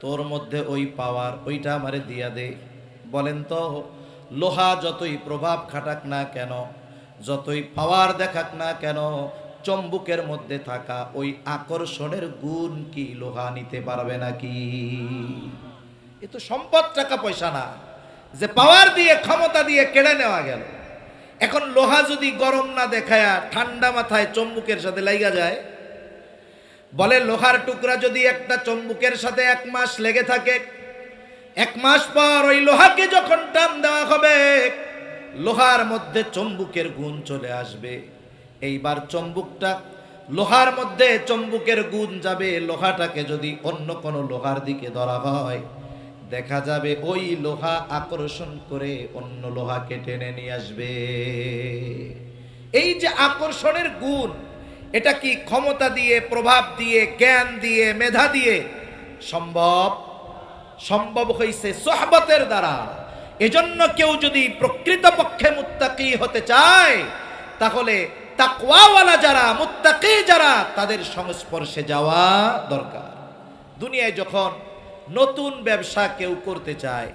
তোর মধ্যে ওই পাওয়ার, ওইটা আমারে দিয়া দে। বলেন তো, লোহা যতই প্রভাব খাটাক না কেন, যতই পাওয়ার দেখাক না কেন, চম্বুকের মধ্যে থাকা ওই আকর্ষণের গুণ কি লোহা নিতে পারবে নাকি? এ তো সম্পদ, টাকা পয়সা না, যে পাওয়ার দিয়ে, ক্ষমতা দিয়ে কেড়ে নেওয়া গেল। এখন লোহা যদি গরম না দেখায়া ঠান্ডা মাথায় চম্বুকের সাথে লাগা যায়, বলে লোহার টুকরা যদি একটা চম্বুকের সাথে 1 মাস লেগে থাকে, 1 মাস পর ওই লোহাকে যখন টান দেওয়া হবে, লোহার মধ্যে চম্বুকের গুণ চলে আসবে। এইবার চম্বুকটা, লোহার মধ্যে চম্বুকের গুণ যাবে। লোহাটাকে যদি অন্য কোনো লোহার দিকে ধরা হয়, দেখা যাবে ওই লোহা আকর্ষণ করে অন্য লোহাকে টেনে নিয়ে আসবে। এই যে আকর্ষণের গুণ, এটা কি ক্ষমতা দিয়ে, প্রভাব দিয়ে, জ্ঞান দিয়ে, মেধা দিয়ে সম্ভব? সম্ভব হইছে সোহবতের দ্বারা। এজন্য কেউ যদি প্রকৃতপক্ষে মুত্তাকি হতে চায়, তাহলে তাকওয়াওয়ালা যারা, মুত্তাকি যারা, তাদের সংস্পর্শে যাওয়া দরকার। দুনিয়ায় যখন নতুন ব্যবসা কেউ করতে চায়,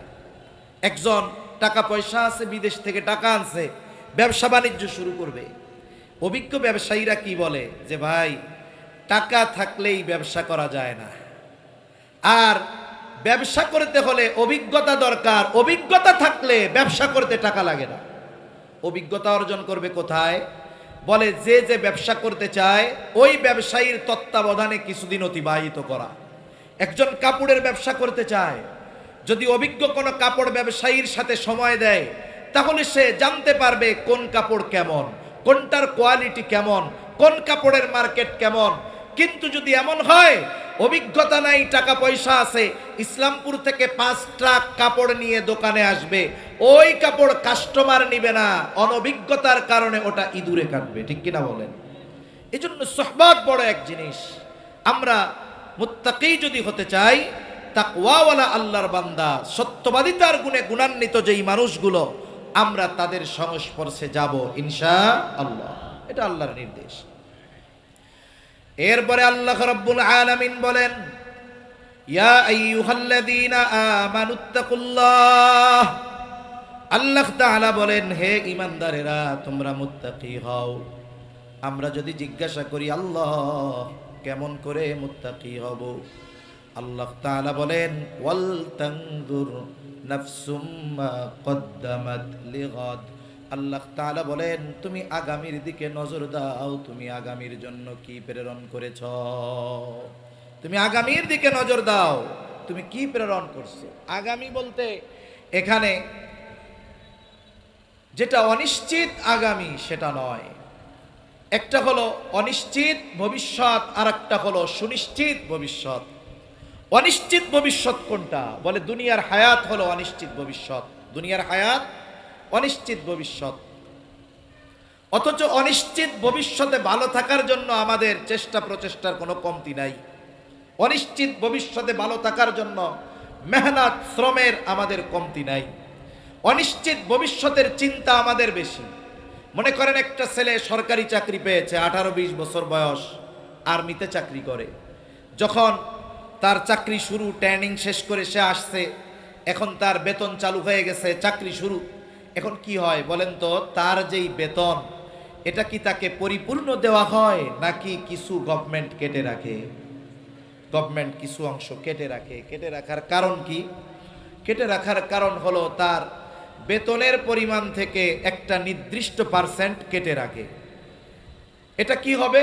একজন টাকা পয়সা আছে, বিদেশ থেকে টাকা আনছে, ব্যবসা বাণিজ্য শুরু করবে। অভিজ্ঞ ব্যবসায়ীরা কি বলে যে ভাই, টাকা থাকলেই ব্যবসা করা যায় না, আর ব্যবসা করতে হলে অভিজ্ঞতা দরকার। অভিজ্ঞতা থাকলে ব্যবসা করতে টাকা লাগে না। অভিজ্ঞতা অর্জন করবে কোথায়? বলে যে যে ব্যবসা করতে চায় ওই ব্যবসায়ীর তত্ত্বাবধানে কিছুদিন অতিবাহিত করা। একজন কাপড়ের ব্যবসা করতে চায়, যদি অভিজ্ঞ কোনো কাপড় ব্যবসায়ীর সাথে সময় দেয় তাহলে সে জানতে পারবে কোন কাপড় কেমন, কোনটার কোয়ালিটি কেমন, কোন কাপড়ের মার্কেট কেমন। কিন্তু যদি এমন হয় অভিজ্ঞতা নাই, টাকা পয়সা আছে, ইসলামপুর থেকে 5 ট্রাক কাপড় নিয়ে দোকানে আসবে, ওই কাপড় কাস্টমার নিবে না, অনভিজ্ঞতার কারণে ওটা ইঁদুরে কাটবে। ঠিক কিনা বলেন? এই জন্য সোহবত বড় এক জিনিস। আমরা মুত্তাকি যদি হতে চাই, তাকওয়াওয়ালা আল্লাহর বান্দা, সত্যবাদিতার গুণে গুণান্বিত যেই মানুষগুলো, আমরা তাদের সংস্পর্শে যাব ইনশাআল্লাহ। এটা আল্লাহর নির্দেশ। এরপরে আল্লাহ রাব্বুল আলামিন বলেন, ইয়া আইয়ুহাল্লাযীনা আমানুত্তাকুল্লাহ। আল্লাহ তাআলা বলেন, হে ঈমানদারেরা তোমরা মুত্তাকি হও। আমরা যদি জিজ্ঞাসা করি আল্লাহ কেমন করে মুত্তাকি হব, আল্লাহ তাআলা বলেন, ওয়াল তানজুর নাফসুম মা কদ্দামাত লিগাদ। আল্লাহ তাআলা বলেন, তুমি আগামীর দিকে নজর দাও, তুমি আগামীর জন্য কি প্রেরণ করেছ। তুমি আগামীর দিকে নজর দাও, তুমি কি প্রেরণ করছো। আগামী বলতে এখানে যেটা অনিশ্চিত আগামী সেটা নয়। একটা হলো অনিশ্চিত ভবিষ্যৎ, আর একটা হলো সুনিশ্চিত ভবিষ্যৎ। অনিশ্চিত ভবিষ্যৎ কোনটা? বলে দুনিয়ার হায়াত হলো অনিশ্চিত ভবিষ্যৎ। দুনিয়ার হায়াত অনিশ্চিত ভবিষ্যৎ। অথচ অনিশ্চিত ভবিষ্যতে ভালো থাকার জন্য আমাদের চেষ্টা প্রচেষ্টার কোনো কমতি নাই। অনিশ্চিত ভবিষ্যতে ভালো থাকার জন্য মেহনত শ্রমের আমাদের কমতি নাই। অনিশ্চিত ভবিষ্যতের চিন্তা আমাদের বেশি। মনে করেন একটা ছেলে সরকারি চাকরি পেয়েছে, 18-20 বছর বয়স, আর্মিতে চাকরি করে। যখন তার চাকরি শুরু, ট্রেনিং শেষ করে সে আসছে, এখন তার বেতন চালু হয়ে গেছে, চাকরি শুরু। এখন কি হয় বলেন তো? তার যেই বেতন, এটা কি তাকে পরিপূর্ণ দেওয়া হয় নাকি কিছু গভর্নমেন্ট কেটে রাখে? গভর্নমেন্ট কিছু অংশ কেটে রাখে। কেটে রাখার কারণ কি? কেটে রাখার কারণ হলো তার বেতনের পরিমাণ থেকে একটা নির্দিষ্ট % কেটে রাখে। এটা কি হবে?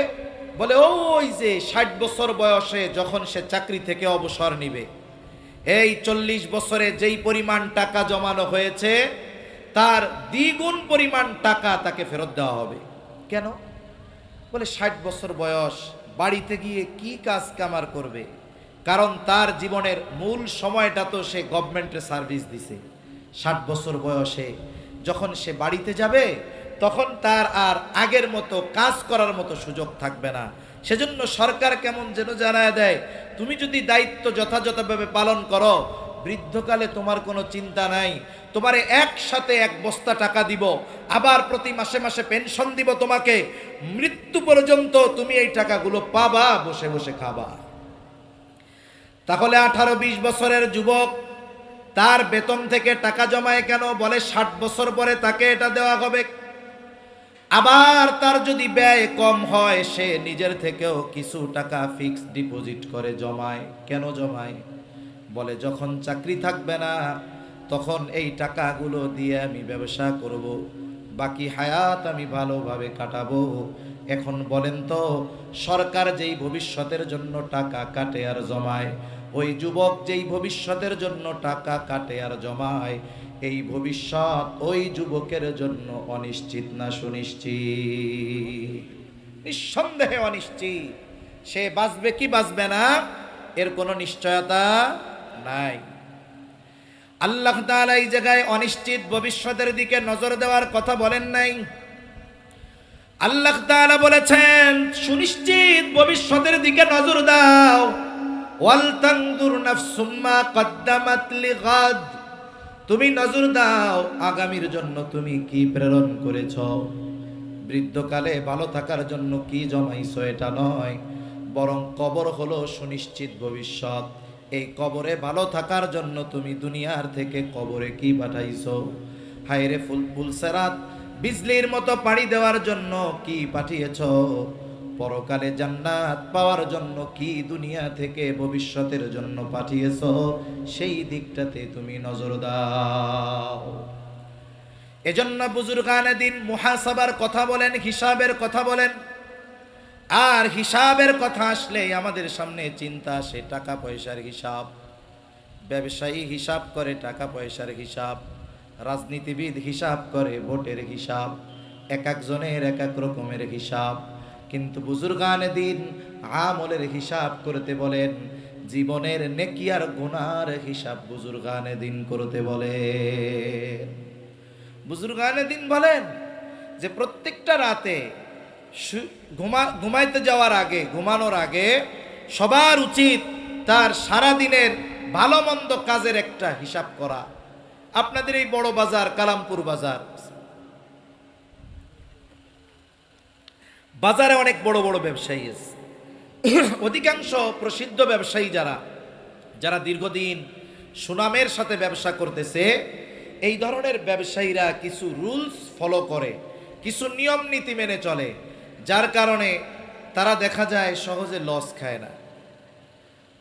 বলে ওই যে 60 বছর বয়সে যখন সে চাকরি থেকে অবসর নিবে, এই 40 বছরে যেই পরিমাণ টাকা জমানো হয়েছে তার দ্বিগুণ পরিমাণ টাকা তাকে ফেরত দেওয়া হবে। কেন? বলে 60 বছর বয়স, বাড়িতে গিয়ে কি কাজ কামার করবে? কারণ তার জীবনের মূল সময়টা তো সে গভর্নমেন্টের সার্ভিস দিছে। 60 বছর বয়সে যখন সে বাড়িতে যাবে তখন তার আর আগের মতো কাজ করার মতো সুযোগ থাকবে না। সেজন্য সরকার কেমন যেন জানায় দেয়, তুমি যদি দায়িত্ব যথাযথভাবে পালন করো, বৃদ্ধকালে তোমার কোনো চিন্তা নাই, তোমারে একসাথে 1 বস্তা টাকা দিব, আবার প্রতি মাসে মাসে পেনশন দিব তোমাকে, মৃত্যু পর্যন্ত তুমি এই টাকাগুলো পাবা, বসে বসে খাবা। তাহলে 18-20 বছরের যুবক তার বেতন থেকে টাকা জমায় কেন? বলে 60 বছর পরে তাকে এটা দেওয়া হবে। আবার তার যদি ব্যয় কম হয়, সে নিজের থেকেও কিছু টাকা ফিক্সড ডিপোজিট করে জমায়। কেন জমায়? বলে যখন চাকরি থাকবে না তখন এই টাকাগুলো দিয়ে আমি ব্যবসা করব, বাকি হায়াত আমি ভালোভাবে কাটাবো। এখন বলেন তো, সরকার যেই ভবিষ্যতের জন্য টাকা কাটে আর জমায়, ওই যুবক যেই ভবিষ্যতের জন্য টাকা কাটে আর জমায়, এই ভবিষ্যৎ ওই যুবকের জন্য অনিশ্চিত না সুনিশ্চিত? নিঃসন্দেহে অনিশ্চিত। সে বাঁচবে কি বাঁচবে না এর কোনো নিশ্চয়তা নাই। আল্লাহ তাআলা এই জায়গায় অনিশ্চিত ভবিষ্যতের দিকে নজর দেওয়ার কথা বলেন নাই। আল্লাহ তাআলা বলেছেন সুনিশ্চিত ভবিষ্যতের দিকে নজর দাও। ওয়াল তানজুর নাফসুম মা কদ্দামাত লিগাদ। তুমি নজর দাও আগামীর জন্য তুমি কি প্রেরণ করেছ। বৃদ্ধকালে ভালো থাকার জন্য কি জমাইছো এটা নয়, বরং কবর হলো সুনিশ্চিত ভবিষ্যৎ। এই কবরে ভালো থাকার জন্য তুমি দুনিয়ার থেকে কবরে কি পাঠাইছো। হায়রে ফুলসেরাত বিজলির মতো পাড়ি দেওয়ার জন্য কি পাঠিয়েছ। পরকালে জান্নাত পাওয়ার জন্য কি দুনিয়া থেকে ভবিষ্যতের জন্য পাঠিয়েছ, সেই দিকটাতে তুমি নজর দাও। এজন্য বুজুর্গানে দিন মুহাসাবার কথা বলেন, হিসাবের কথা বলেন। আর হিসাবের কথা আসলে আমাদের সামনে চিন্তা আসে টাকা পয়সার হিসাব। ব্যবসায়ী হিসাব করে টাকা পয়সার হিসাব, রাজনীতিবিদ হিসাব করে ভোটের হিসাব, এক একজনের এক এক রকমের হিসাব। কিন্তু বুজুর্গানে দিন আমলের হিসাব করতে বলেন, জীবনের নেকি আর গুনার হিসাব বুজুর্গানে দিন করতে বলেন। বুজুর্গানে দিন বলেন যে প্রত্যেকটা রাতে ঘুমাইতে যাওয়ার আগে, ঘুমানোর আগে সবার উচিত তার সারা দিনের ভালো মন্দ কাজের একটা হিসাব করা। আপনাদের এই বড় বাজার, কালামপুর বাজার, বাজারে অনেক বড় বড় ব্যবসায়ী আছে। অধিকাংশ প্রসিদ্ধ ব্যবসায়ী যারা যারা দীর্ঘদিন সুনামের সাথে ব্যবসা করতেছে, এই ধরনের ব্যবসায়ীরা কিছু রুলস ফলো করে, কিছু নিয়ম নীতি মেনে চলে, যার কারণে তারা দেখা যায় সহজে লস খায় না।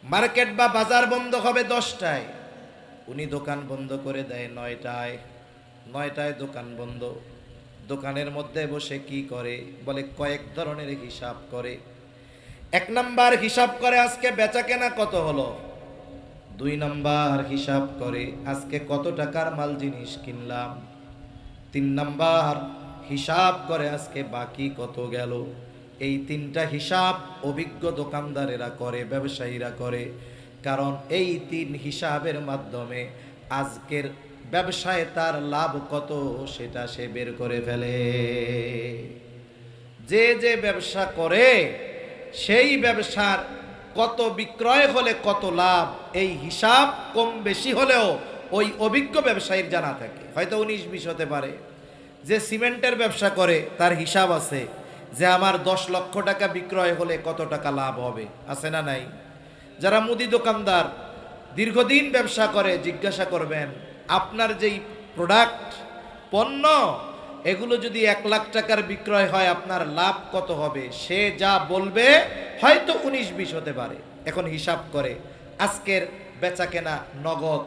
মার্কেট বা বাজার বন্ধ হবে 10টায়, উনি দোকান বন্ধ করে দেয় 9টায়। 9টায় দোকান বন্ধ। দোকানের মধ্যে বসে কি করে বলে, কয়েক ধরনের হিসাব করে। 1 নাম্বার হিসাব করে আজকে বেচা কেনা কত হলো। 2 নাম্বার হিসাব করে আজকে কত টাকার মাল জিনিস কিনলাম। 3 নাম্বার হিসাব করে আজকে বাকি কত গেল। এই 3টা হিসাব অভিজ্ঞ দোকানদারেরা করে, ব্যবসায়ীরা করে। কারণ এই 3 হিসাবের মাধ্যমে আজকের ব্যবসায় তার লাভ কত সেটা সে বের করে ফেলে। যে যে ব্যবসা করে সেই ব্যবসার কত বিক্রয় হলে কত লাভ, এই হিসাব কম বেশি হলেও ওই অভিজ্ঞ ব্যবসায়ীর জানা থাকে। হয়তো 19-20 হতে পারে। যে সিমেন্টের ব্যবসা করে তার হিসাব আছে যে আমার 10 লক্ষ টাকা বিক্রয় হলে কত টাকা লাভ হবে, আছে না নাই? যারা মুদি দোকানদার দীর্ঘদিন ব্যবসা করে, জিজ্ঞাসা করবেন আপনার যেই প্রোডাক্ট, পণ্য, এগুলো যদি 1 লাখ টাকার বিক্রয় হয় আপনার লাভ কত হবে, সে যা বলবে হয়তো 19-20 হতে পারে। এখন হিসাব করে আজকের বেচা কেনা নগদ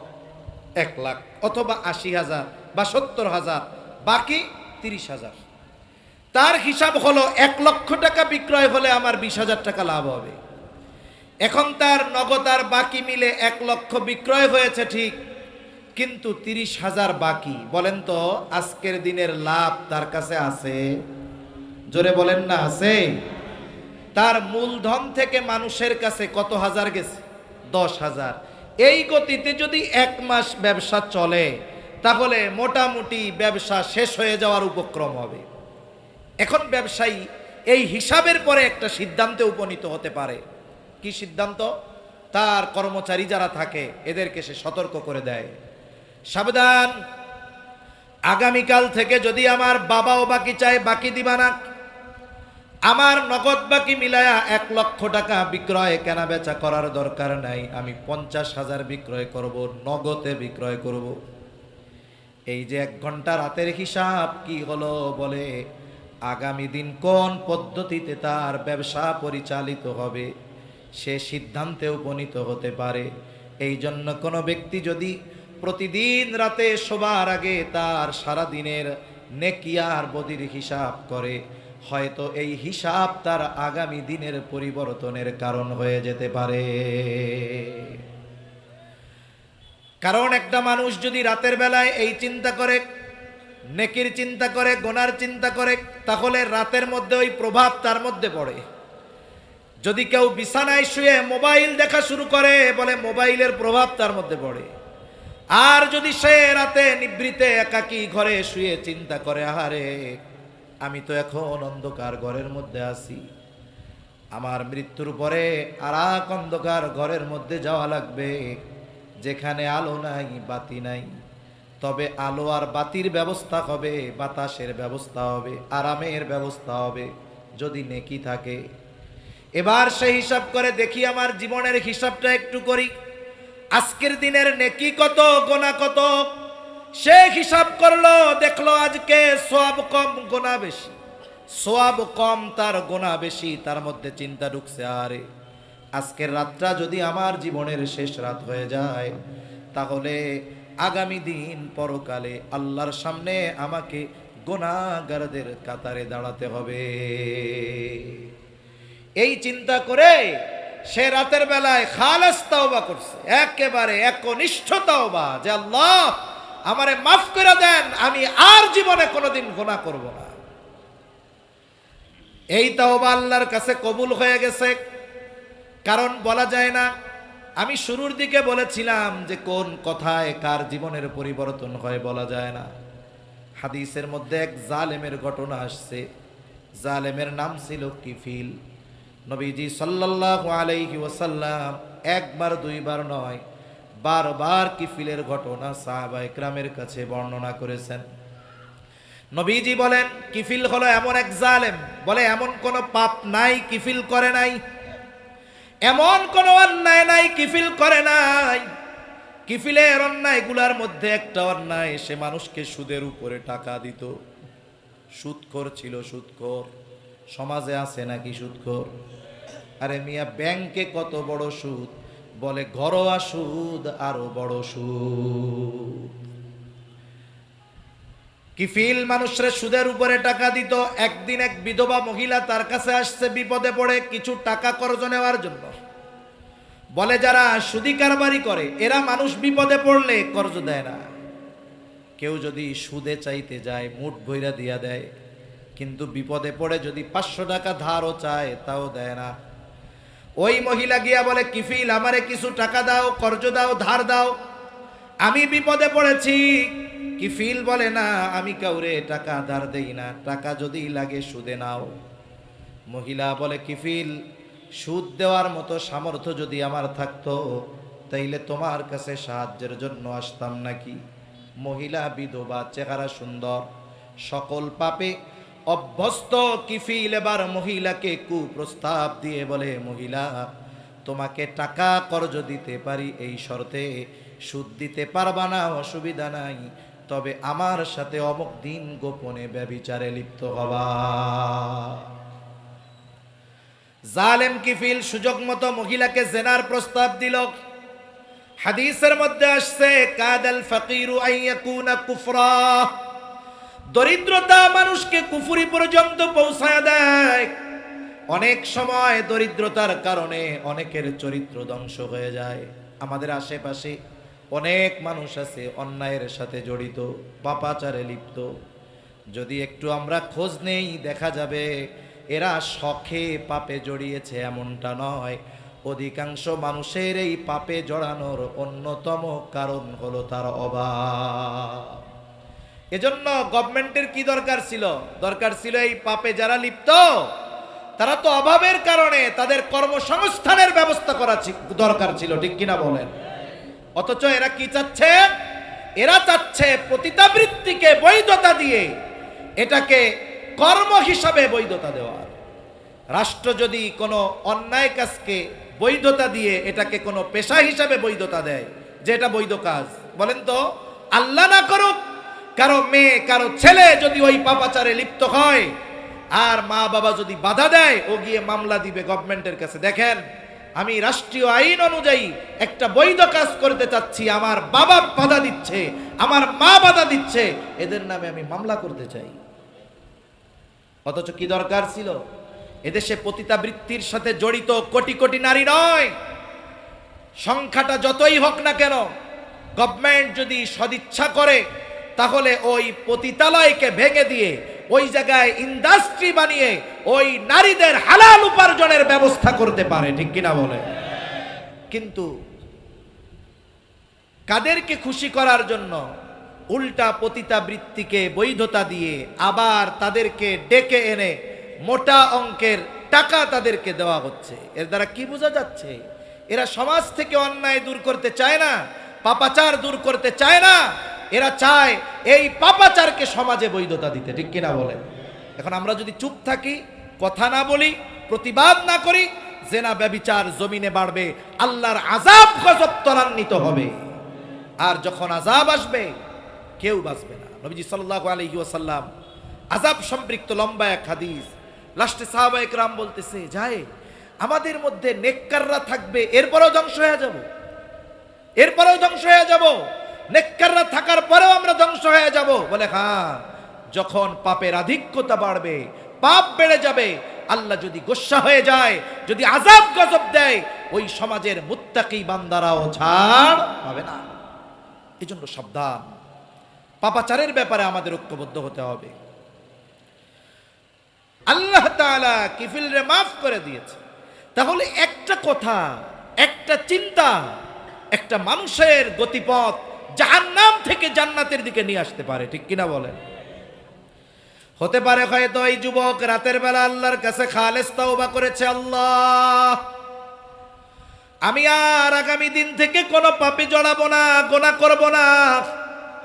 1 লাখ অথবা 80,000 বা 70,000, বাকি 30,000। তার হিসাব হলো 1 লক্ষ টাকা বিক্রয় হলে আমার 20,000 টাকা লাভ হবে। এখন তার নগদ আর বাকি মিলে 1 লক্ষ বিক্রয় হয়েছে ঠিক, কিন্তু 30,000 বাকি। বলেন তো আজকের দিনের লাভ তার কাছে আছে? জোরে বলেন না, আছে? তার মূলধন থেকে মানুষের কাছে কত হাজার গেছে? 10,000। এই গতিতে যদি 1 মাস ব্যবসা চলে তাহলে মোটামুটি ব্যবসা শেষ হয়ে যাওয়ার উপক্রম হবে। এখন ব্যবসায়ী এই হিসাবের পরে একটা সিদ্ধান্তে উপনীত হতে পারে। কি সিদ্ধান্ত? তার কর্মচারী যারা থাকে এদেরকে সে সতর্ক করে দেয়, সাবধান, আগামীকাল থেকে যদি আমার বাবাও বাকি চায় বাকি দিবা না। আমার নগদ বাকি মিলায়া 1 লক্ষ টাকা বিক্রয় কেনা বেচা করার দরকার নাই, আমি 50,000 বিক্রয় করব, নগদে বিক্রয় করব। এই যে 1 ঘন্টা রাতের হিসাব কি হলো, বলে আগামী দিন কোন পদ্ধতিতে তার ব্যবসা পরিচালিত হবে সে সিদ্ধান্তে উপনীত হতে পারে। এই জন্য কোনো ব্যক্তি যদি প্রতিদিন রাতে শোবার আগে তার সারা দিনের নেকি আর বদির হিসাব করে, হয়তো এই হিসাব তার আগামী দিনের পরিবর্তনের কারণ হয়ে যেতে পারে। কারণ একটা মানুষ যদি রাতের বেলায় এই চিন্তা করে, নেকির চিন্তা করে, গুনার চিন্তা করে, তাহলে রাতের মধ্যে ওই প্রভাব তার মধ্যে পড়ে। যদি কেউ বিছানায় শুয়ে মোবাইল দেখা শুরু করে, বলে মোবাইলের প্রভাব তার মধ্যে পড়ে। আর যদি সে রাতে নিভৃতে একাকী ঘরে শুয়ে চিন্তা করে, আহারে আমি তো এখন অন্ধকার ঘরের মধ্যে আছি, আমার মৃত্যুর পরে আর এক অন্ধকার ঘরের মধ্যে যাওয়া লাগবে যেখানে আলো নাই, বাতি নাই। তবে আলো আর বাতির ব্যবস্থা হবে, বাতাসের ব্যবস্থা হবে, আরামের ব্যবস্থা হবে যদি নেকি থাকে। এবার সে হিসাব করে, দেখি আমার জীবনের হিসাবটা একটু করি, আজকের দিনের নেকি কত, গোনা কত। সে হিসাব করলো, দেখলো আজকে সওয়াব কম, গোনা বেশি। সওয়াব কম, তার গোনা বেশি। তার মধ্যে চিন্তা ঢুকছে, আরে আজকের রাতটা যদি আমার জীবনের শেষ রাত হয়ে যায় তাহলে আগামী দিন পরকালে আল্লাহর সামনে আমাকে গুনাহগারদের কাতারে দাঁড়াতে হবে। এই চিন্তা করে সে রাতের বেলায় খালেস তাওবা করছে, একেবারে একনিষ্ঠ তাওবা, যে আল্লাহ আমারে মাফ করে দেন, আমি আর জীবনে কোনোদিন গুনাহ করব না। এই তাওবা আল্লাহর কাছে কবুল হয়ে গেছে। কারণ বলা যায় না, আমি শুরুর দিকে বলেছিলাম যে কোন কথায় কার জীবনের পরিবর্তন হয় বলা যায় না। হাদিসের মধ্যে এক জালেমের ঘটনা আসছে। জালেমের নাম ছিল কিফিল। নবীজি সাল্লাল্লাহু আলাইহি ওয়াসাল্লাম একবার দুইবার নয়, বারবার কিফিলের ঘটনা সাহাবায়ে কেরামের কাছে বর্ণনা করেছেন। নবীজি বলেন কিফিল হলো এমন এক জালেম, বলে এমন কোন পাপ নাই কিফিল করে নাই, এমন কোন অন্যায় নাই কিফিল করে নাই। কিফিলের অন্যায়গুলোর মধ্যে একটা অন্যায়, সে মানুষকে সুদের উপরে টাকা দিত। সুদখোর ছিল, সুদখোর। সমাজে আছে নাকি সুদখোর? আরে মিয়া, ব্যাংকে কত বড় সুদ, বলে ঘরোয়া সুদ আরো বড় সুদ। কিফিল মানুষের সুদের উপরে টাকা দিত। একদিন এক বিধবা মহিলা তার কাছে আসছে বিপদে পড়ে কিছু টাকা কর্জ নেওয়ার জন্য। বলে যারা সুদি কারবারি করে এরা মানুষ বিপদে পড়লে কর্জ দেয় না। কেউ যদি সুদে চাইতে যায় মুঠ ভইরা দিয়া দেয়, কিন্তু বিপদে পড়ে যদি 500 টাকা ধারও চায় তাও দেয় না। ওই মহিলা গিয়া বলে কিফিল আমারে কিছু টাকা দাও, কর্জ দাও, ধার দাও, আমি বিপদে পড়েছি। কিফিল বলে না, আমি কাউরে টাকা ধার দেই না, টাকা যদি লাগে সুদে নাও। মহিলা বলে কিফিল সুদ দেওয়ার মতো সামর্থ্য যদি আমার থাকতো তাইলে তোমার কাছে সাহায্যের জন্য আসতাম নাকি। মহিলা বিধবা, চেহারা সুন্দর, সকল পাপে অভ্যস্ত কিফিল এবার মহিলাকে কুপ্রস্তাব দিয়ে বলে, মহিলা তোমাকে টাকা কর্জ দিতে পারি এই শর্তে, সুদ দিতে পারবা না অসুবিধা নাই, তবে আমার সাথে অমুক দিন গোপনে ব্যভিচারে লিপ্ত হবা। জালেম কিফিল সুযোগ মতো মহিলাকে জেনার প্রস্তাব দিল। হাদিসের মধ্যে আসছে কাদাল ফাকিরু আইয়াকুনা কুফরা, দরিদ্রতা মানুষকে কুফরি পর্যন্ত পৌঁছায় দেয়। অনেক সময় দরিদ্রতার কারণে অনেকের চরিত্র ধ্বংস হয়ে যায়। আমাদের আশেপাশে অনেক মানুষ আছে অন্যায়ের সাথে জড়িত, পাপাচারে লিপ্ত। যদি একটু আমরা খোঁজ নেই দেখা যাবে এরা শখে পাপে জড়িয়েছে এমনটা নয়। অধিকাংশ মানুষের এই পাপে জড়ানোর অন্যতম কারণ হলো তার অভাব। এজন্য গভর্নমেন্টের কি দরকার ছিল? দরকার ছিল এই পাপে যারা লিপ্ত তারা তো অভাবের কারণে তাদের কর্মসংস্থানের ব্যবস্থা করা দরকার ছিল, ঠিক কিনা বলেন? অথচ এরা কি চাচ্ছে? এরা চাচ্ছে পতিতাবৃত্তিকে বৈধতা দিয়ে এটাকে কর্ম হিসাবে বৈধতা দেওয়ার। রাষ্ট্র যদি কোনো অন্যায় কাজকে বৈধতা দিয়ে এটাকে কোনো পেশা হিসাবে বৈধতা দেয় যে এটা বৈধ কাজ, বলেন তো আল্লাহ না করুক কারো মেয়ে কারো ছেলে যদি ওই পাপাচারে লিপ্ত হয় আর মা বাবা যদি বাধা দেয়, ও গিয়ে মামলা দিবে গভর্নমেন্টের কাছে, দেখেন আমি রাষ্ট্রীয় আইন অনুযায়ী একটা বৈধ কাজ করতে চাচ্ছি, আমার বাবা বাধা দিচ্ছে, আমার মা বাধা দিচ্ছে, এদের নামে আমি মামলা করতে চাই। অথচ কি দরকার ছিল? এদেশে পতিতাবৃত্তির সাথে জড়িত কোটি কোটি নারী নয়, সংখ্যাটা যতই হোক না কেন, গভর্নমেন্ট যদি সদিচ্ছা করে তাহলে ওই পতিতালয়কে ভেঙে দিয়ে ওই জায়গায় ইন্ডাস্ট্রি বানিয়ে ওই নারীদের হালাল উপার্জনের ব্যবস্থা করতে পারে, ঠিক কিনা বলে? কিন্তু কাদেরকে খুশি করার জন্য উল্টা পতিতাবৃত্তিকে বৈধতা দিয়ে আবার তাদেরকে ডেকে এনে মোটা অঙ্কের টাকা তাদেরকে দেওয়া হচ্ছে। এর দ্বারা কি বোঝা যাচ্ছে? এরা সমাজ থেকে অন্যায় দূর করতে চায় না, পাপাচার দূর করতে চায় না, এরা চায় এই পাপাচারকে সমাজে বৈধতা দিতে, ঠিক কিনা বলেন? এখন আমরা যদি চুপ থাকি, কথা না বলি, প্রতিবাদ না করি, জেনা ব্যভিচার জমিনে বাড়বে, আল্লাহর আযাব গজব ত্বরান্বিত হবে। আর যখন আযাব আসবে কেউ বাঁচবে না। নবীজি সাল্লাল্লাহু আলাইহি ওয়াসাল্লাম আযাব সম্পৃক্ত লম্বা এক হাদিস, লাস্টে সাহাবায়ে কেরাম বলতেছে, যায় আমাদের মধ্যে নেককাররা থাকবে, এরপরেও ধ্বংস হয়ে যাব, এরপরেও ধ্বংস হয়ে যাব। নেককাররা থাকার পরেও আমরা ধ্বংস হয়ে যাব? বলে হ্যাঁ, যখন পাপের আধিক্যতা বাড়বে, পাপ বেড়ে যাবে, আল্লাহ যদি গোস্বা হয়ে যায়, যদি আযাব গজব দেয়, ওই সমাজের মুত্তাকি বান্দারাও ছাড় পাবে না। এই জন্য সাবধান, পাপাচারের ব্যাপারে আমাদের ঐক্যবদ্ধ হতে হবে। আল্লাহ তাআলা কিফিলরে মাফ করে দিয়েছে। তাহলে একটা কথা, একটা চিন্তা, একটা মানুষের গতিপথ জাহান্নাম থেকে জান্নাতের দিকে নিয়ে আসতে পারে, ঠিক কিনা বলেন? হতে পারে হয়তো এই যুবক রাতের বেলা আল্লাহর কাছে খালেস তাওবা করেছে, আল্লাহ আমি আর আগামী দিন থেকে কোনো পাপে জড়াবো না, গুনাহ করব না,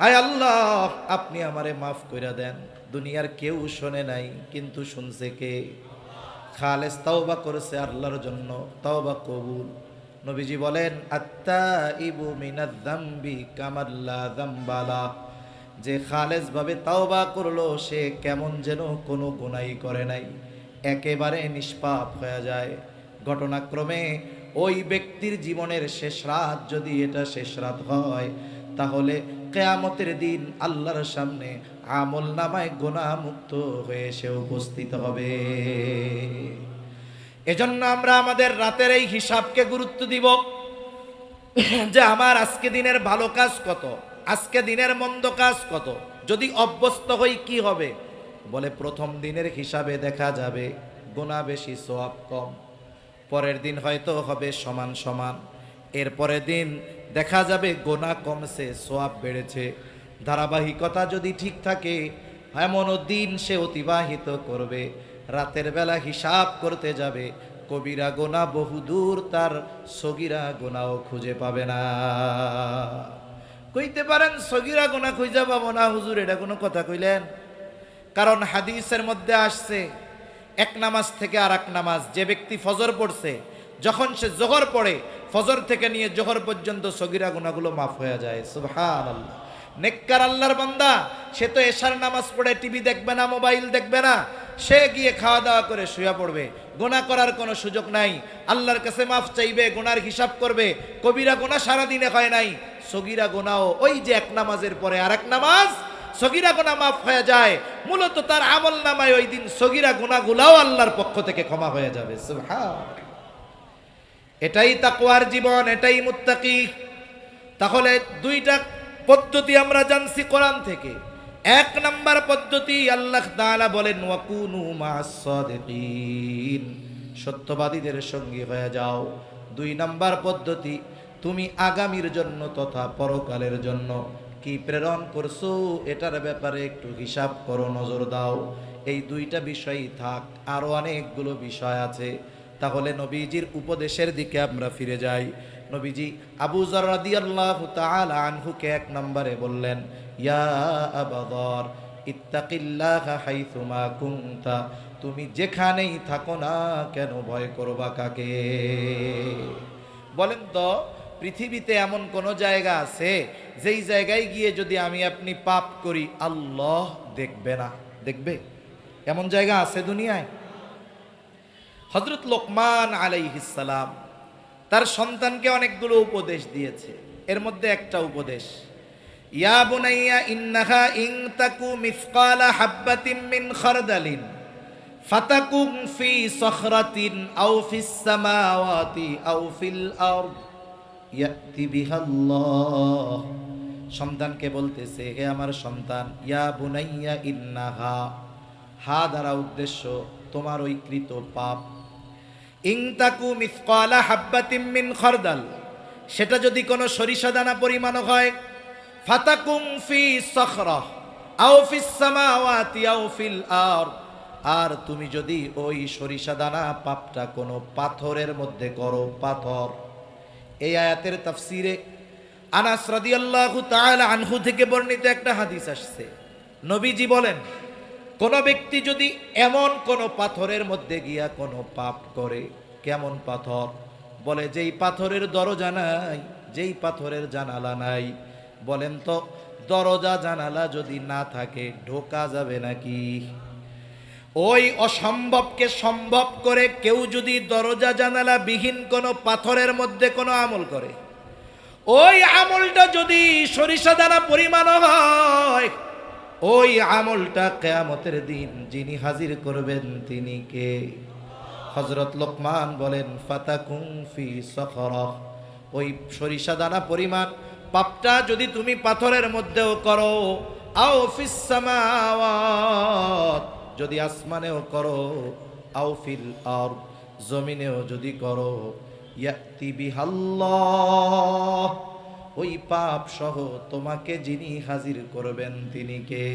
হায় আল্লাহ আপনি আমারে মাফ কইরা দেন। দুনিয়ার কেউ শোনে নাই, কিন্তু শুনছে কে? খালেস তাওবা করেছে আল্লাহর জন্য, তাওবা কবুল। নবীজি বলেন আত্তাইবু মিনাজ যামবি কামাল্লা যামবালা, যে খালেস ভাবে তাওবা করলো সে কেমন যেন কোনো গুনাহই করে নাই, একেবারে নিষ্পাপ হয়ে যায়। ঘটনাক্রমে ওই ব্যক্তির জীবনের শেষ রাত যদি এটা শেষ রাত হয়, তাহলে কিয়ামতের দিন আল্লাহর সামনে আমল নামায় গুনাহ মুক্ত হয়ে সে উপস্থিত হবে। এজন্য আমরা আমাদের রাতের এই হিসাবকে গুরুত্ব দিব, যে আমার আজকে দিনের ভালো কাজ কত, আজকে দিনের মন্দ কাজ কত। যদি অভ্যস্ত হই কি হবে? বলে প্রথম দিনের হিসাবে দেখা যাবে গুনাহ বেশি সওয়াব কম, পরের দিন হয়তো হবে সমান সমান, এর পরের দিন দেখা যাবে গুনাহ কমছে সওয়াব বেড়েছে। ধারাবাহিকতা যদি ঠিক থাকে, এমনও দিন সে অতিবাহিত করবে, রাতের বেলা হিসাব করতে যাবে, কবিরা গুনাহ বহুদূর তার সগীরা গুনাহও খুঁজে পাবে না। কইতে পারেন সগীরা গুনাহ খুঁজে পাবো না হুজুর, এটা কোনো কথা কইলেন? কারণ হাদিসের মধ্যে আসছে এক নামাজ থেকে আর এক নামাজ, যে ব্যক্তি ফজর পড়ছে, যখন সে জোহর পড়ে, ফজর থেকে নিয়ে জোহর পর্যন্ত সগীরা গুনাহগুলো মাফ হয়ে যায়। সুবহানাল্লাহ। নেককার আল্লাহর বান্দা, সে তো এশার নামাজ পড়ে টিভি দেখবে না, মোবাইল দেখবে না, সে গিয়ে খাওয়া দাওয়া করে শুয়ে পড়বে, গুনাহ করার কোনো সুযোগ নাই। আল্লাহর কাছে মাফ চাইবে, গুনার হিসাব করবে। কবিরা গুনাহ সারাদিনে হয় নাই, সগীরা গুনাহও ওই যে এক নামাজের পরে আর এক নামাজ, সগীরা গুনাহ মাফ হয়ে যায়। মূলত তার আমল নামায় ওই দিন সগীরা গুনাহগুলাও আল্লাহর পক্ষ থেকে ক্ষমা হয়ে যাবে। সুবহানাল্লাহ। এটাই তাকওয়ার জীবন, এটাই মুত্তাকি। তাহলে দুইটা পদ্ধতি আমরা জানছি কোরআন থেকে। এক নাম্বার পদ্ধতি, আল্লাহ তাআলা বলেন ওয়াকুনু মা'আস সাদিকিন, সত্যবাদীদের সঙ্গী হয়ে যাও। দুই নাম্বার পদ্ধতি, তুমি আগামীর জন্য তথা পরকালের জন্য কি প্রেরণ করছো এটার ব্যাপারে একটু হিসাব করো, নজর দাও। এই দুইটা বিষয়ই থাক, আরো অনেকগুলো বিষয় আছে। তাহলে নবীজির উপদেশের দিকে আমরা ফিরে যাই। নবীজি আবু যর রাদিয়াল্লাহু তাআলা আনহুকে এক নম্বরে বললেন, ইয়া আবু যর ইত্তাকিল্লাহা হাইসুমা কুনতা, তুমি যেখানেই থাকো না কেন ভয় করবা কাকে? বলেন তো, পৃথিবীতে এমন কোন জায়গা আছে যেই জায়গায় গিয়ে যদি আমি আপনি পাপ করি আল্লাহ দেখবে না? দেখবে? এমন জায়গা আছে দুনিয়ায়? হযরত লোকমান আলাইহিস সালাম তার সন্তানকে অনেকগুলো উপদেশ দিয়েছে। এর মধ্যে একটা উপদেশ, ইয়া বুনাইয়া ইন্নাহা ইন তাকু মিসকালা হাববাতিন মিন খারদালিন ফাতাকুন ফি সখরাতিন আও ফিস সামাওয়াতি আও ফিল আরদ ইয়াতি বিহাল্লাহ। সন্তানকে বলতেছে, হে আমার সন্তান, ইয়া বুনাইয়া ইন্নাহা, হা দ্বারা উদ্দেশ্য তোমার ওই কৃত পাপ, ইন তাকু মিসকালা হাববাতিন মিন খারদাল, সেটা যদি কোনো সরিষা দানা পরিমাণ হয়, ফাতাকুম ফি সখরা আও ফিস সামাওয়াতি আও ফিল আরদ, আর তুমি যদি ওই সরিষা দানা পাপটা কোনো পাথরের মধ্যে করো, পাথর। এই আয়াতের তাফসিরে আনাস রাদিয়াল্লাহু তাআলা আনহু থেকে বর্ণিত একটা হাদিস আসছে। নবীজি বলেন, কোন ব্যক্তি যদি এমন কোন পাথরের মধ্যে গিয়া কোনো পাপ করে, কেমন পাথর? বলে যেই পাথরের দরজা নাই, যেই পাথরের জানালা নাই। বলেন তো, দরজা জানালা যদি না থাকে ঢোকা যাবে নাকি? ওই অসম্ভবকে সম্ভব করে কেউ যদি দরজা জানালা বিহীন কোনো পাথরের মধ্যে কোনো আমল করে, ওই আমলটা যদি সরিষা দানা পরিমাণ হয়, ওই আমলটা কিয়ামতের দিন যিনি হাজির করবেন তিনি কে? হযরত লোকমান বলেন ফাতাকুম ফি সখরাহ, ওই সরিষা দানা পরিমাণ পাপটা যদি তুমি পাথরের মধ্যেও করো, আও ফিস সামাওয়াত, যদি আসমানেও করো, আও ফিল আরদ, জমিনেও যদি করো, ইয়াতি বিহাল্লাহ, ওই পাপ সহ তোমাকে যিনি হাজির করবেন তিনি কে?